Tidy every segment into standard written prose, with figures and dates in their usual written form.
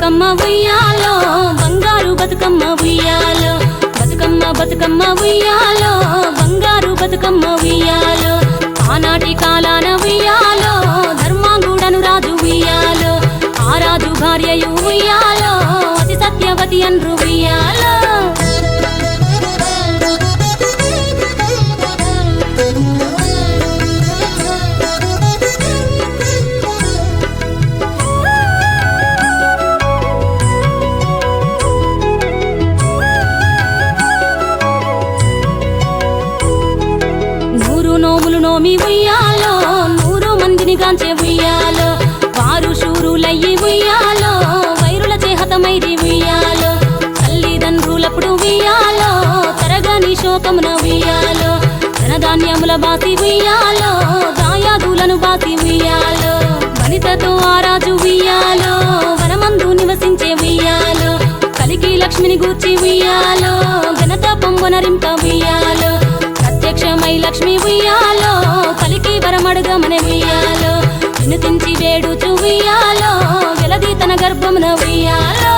బతుకమ్మ ఉయ్యాలో బంగారు బతుకమ్మ ఉయ్యాలో బతుకమ్మ బతుకమ్మ ఉయ్యాలో బంగారు బతుకమ్మ ఉయ్యాలో ఆనాటి కాలాన ఉయ్యాలో ధర్మాంగుడను రాజు ఉయ్యాలో ఆ రాజు భార్యయు ఉయ్యాలో అతి సత్యవతి అన్రు ఉయ్యాలో నోమి ఉయ్యాలో 100 మందిని గాంచే ఉయ్యాలో వారు శూరులయ్యి ఉయ్యాలో వైరుల చేహతమైరి ఉయ్యాలో తల్లిదండ్రులప్పుడు ఉయ్యాలో తరగని శోకమున ఉయ్యాలో ధనధాన్యముల బాసి ఉయ్యాలో దాయాదులను బాసి ఉయ్యాలో వనితతో ఆరాజు ఉయ్యాలో వనమందు నివసించే ఉయ్యాలో కలికి లక్ష్మిని గూర్చి ఉయ్యాలో ఘనత పొంగునరింప ఉయ్యాలో ప్రత్యక్షమై లక్ష్మి ఉయ్యాలో కలికి వరమడుగమని ఉయ్యాలో వినుతించి వేడుచు ఉయ్యాలో వెలది తన గర్భమున ఉయ్యాలో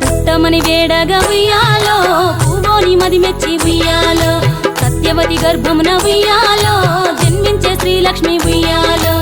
పుట్టమని వేడగా ఉయ్యాలో పూవోని మది మెచ్చి ఉయ్యాలో సత్యవతి గర్భమున ఉయ్యాలో జన్మించే శ్రీలక్ష్మి ఉయ్యాలో